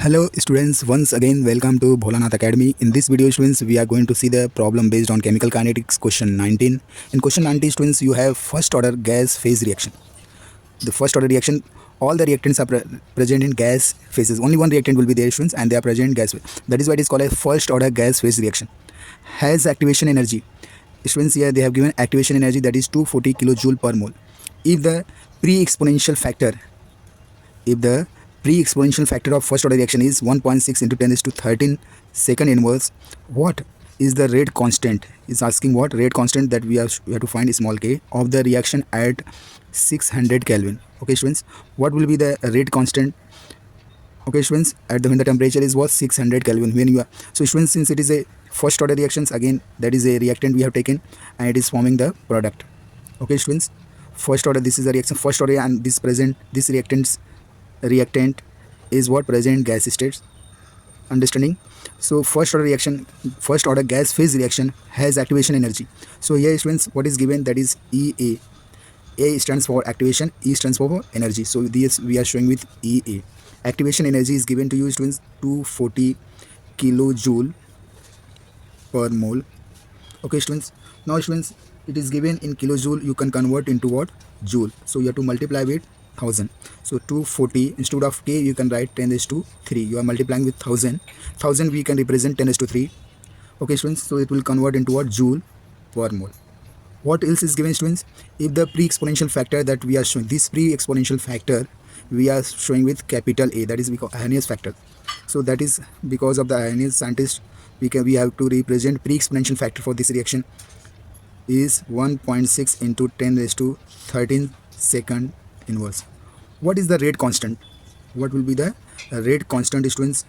Hello students, once again welcome to Bholanathacademy. In this video students, we are going to see the problem based on chemical kinetics question 19. In question 19 students, you have first order gas phase reaction. The first order reaction, all the reactants are present in gas phases. Only one reactant will be there students and they are present in gas phase. That is why it is called a first order gas phase reaction. Has activation energy. Students, here they have given activation energy that is 240 kilojoule per mole. If the pre-exponential factor of first order reaction is 1.6 into 10 raised to 13 second inverse, what is the rate constant? Is asking what rate constant that we have to find small k of the reaction at 600 Kelvin. Okay students, what will be the rate constant? Okay students, when the temperature is what 600 Kelvin, when you are, so students, since it is a first order reactions, again that is a reactant we have taken and it is forming the product. Okay students, first order, this is a reaction first order and this reactant is what present gas states. Understanding? So first order gas phase reaction has activation energy. So here students, what is given, that is EA. A stands for activation, E stands for energy. So this we are showing with EA. Activation energy is given to you students 240 kilojoule per mole. Okay students, now students, it is given in kilojoule, you can convert into what, joule. So you have to multiply with 1000. So 240, instead of k you can write 10 raised to 3. You are multiplying with 1000 we can represent 10 raised to 3. Okay students, so it will convert into what, joule per mole. What else is given students? If the pre-exponential factor that we are showing, this pre-exponential factor we are showing with capital A, that is because Arrhenius factor. So that is because of the Arrhenius scientist, we have to represent pre-exponential factor for this reaction is 1.6 into 10 raised to 13 second inverse. What is the rate constant? What will be the rate constant students?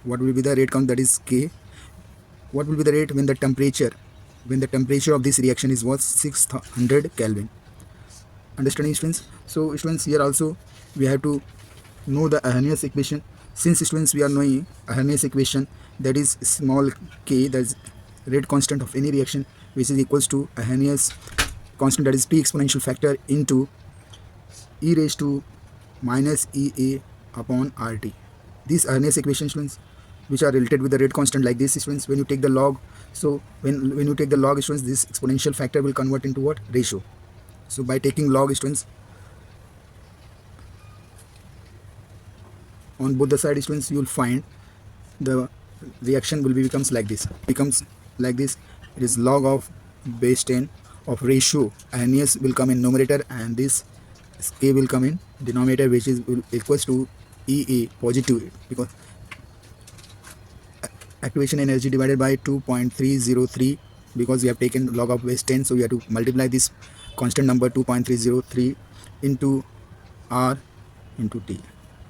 What will be the rate constant, that is K? What will be the rate when the temperature of this reaction is what, 600 Kelvin. Understanding students? So students, here also we have to know the Arrhenius equation. Since students we are knowing Arrhenius equation, that is small k, that is rate constant of any reaction, which is equals to Arrhenius constant, that is pre-exponential factor into e raised to minus EA upon RT. These Arrhenius equations students, which are related with the rate constant, like this students, when you take the log, so when you take the log students, this exponential factor will convert into what, ratio. So by taking log students on both the side students, you will find the reaction will becomes like this. It is log of base 10 of ratio. Arrhenius will come in numerator and this K will come in denominator, which is equals to EA positive, because activation energy divided by 2.303, because we have taken log of base 10, so we have to multiply this constant number 2.303 into R into T.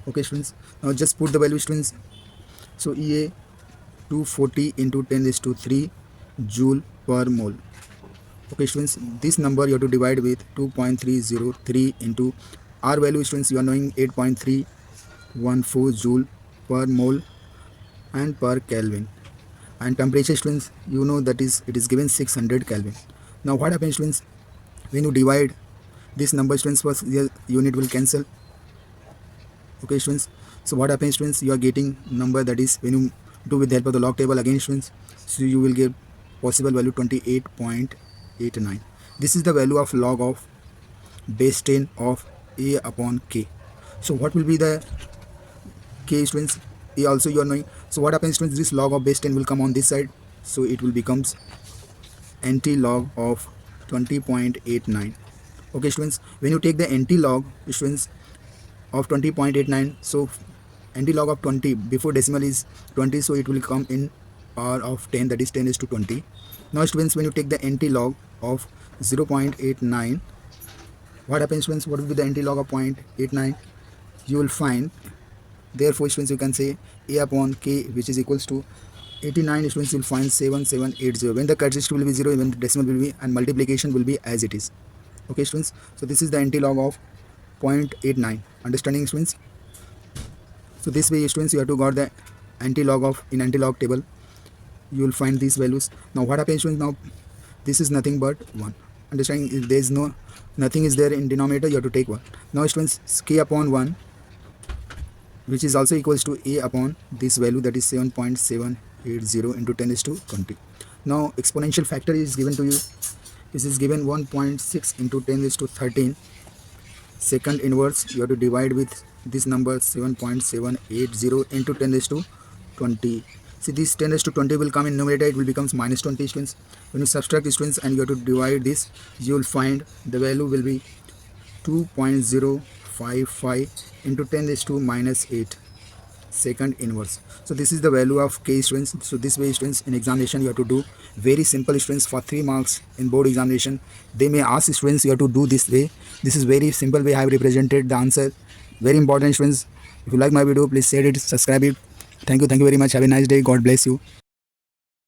Okay students, now just put the value students. So EA 240 into 10 raised to 3 joule per mole. Okay students, this number you have to divide with 2.303 into R value students, you are knowing 8.314 joule per mole and per Kelvin, and temperature students, you know that is it is given 600 Kelvin. Now what happens students, when you divide this number students, first your unit will cancel. Okay students, so what happens students, you are getting number, that is when you do with the help of the log table again students, so you will get possible value 28.89. This is the value of log of base 10 of A upon K. So what will be the K students? A also you are knowing. So what happens students, this log of base 10 will come on this side, so it will becomes anti-log of 20.89. Okay students, when you take the anti-log students of 20.89, so anti-log of 20 before decimal is 20, so it will come in power of 10, that is 10 is to 20. Now students, when you take the anti-log of 0.89, what happens students, what will be the anti-log of 0.89? You will find, therefore students, you can say A upon K, which is equals to 89 students, you will find 7780. When the characteristic will be 0, when the decimal will be, and multiplication will be as it is. Okay students, so this is the anti-log of 0.89. Understanding students? So this way students, you have to got the anti-log of, in anti-log table you will find these values. Now what happens students, now this is nothing but 1. Understanding, if there is nothing is there in denominator, you have to take 1. Now students, K upon 1 which is also equals to a upon this value, that is 7.780 into 10 is to 20. Now exponential factor is given to you. This is given 1.6 into 10 is to 13. Second inverse, you have to divide with this number 7.780 into 10 is to 20. See, this 10 is to 20 will come in numerator, it will becomes minus 20 students. When you subtract students and you have to divide this, you will find the value will be 2.055 into 10 is to minus 8. Second inverse. So this is the value of k students. So this way students, in examination you have to do very simple students for 3 marks in board examination. They may ask students, you have to do this way. This is very simple way I have represented the answer. Very important students. If you like my video, please share it, subscribe it. Thank you very much. Have a nice day. God bless you.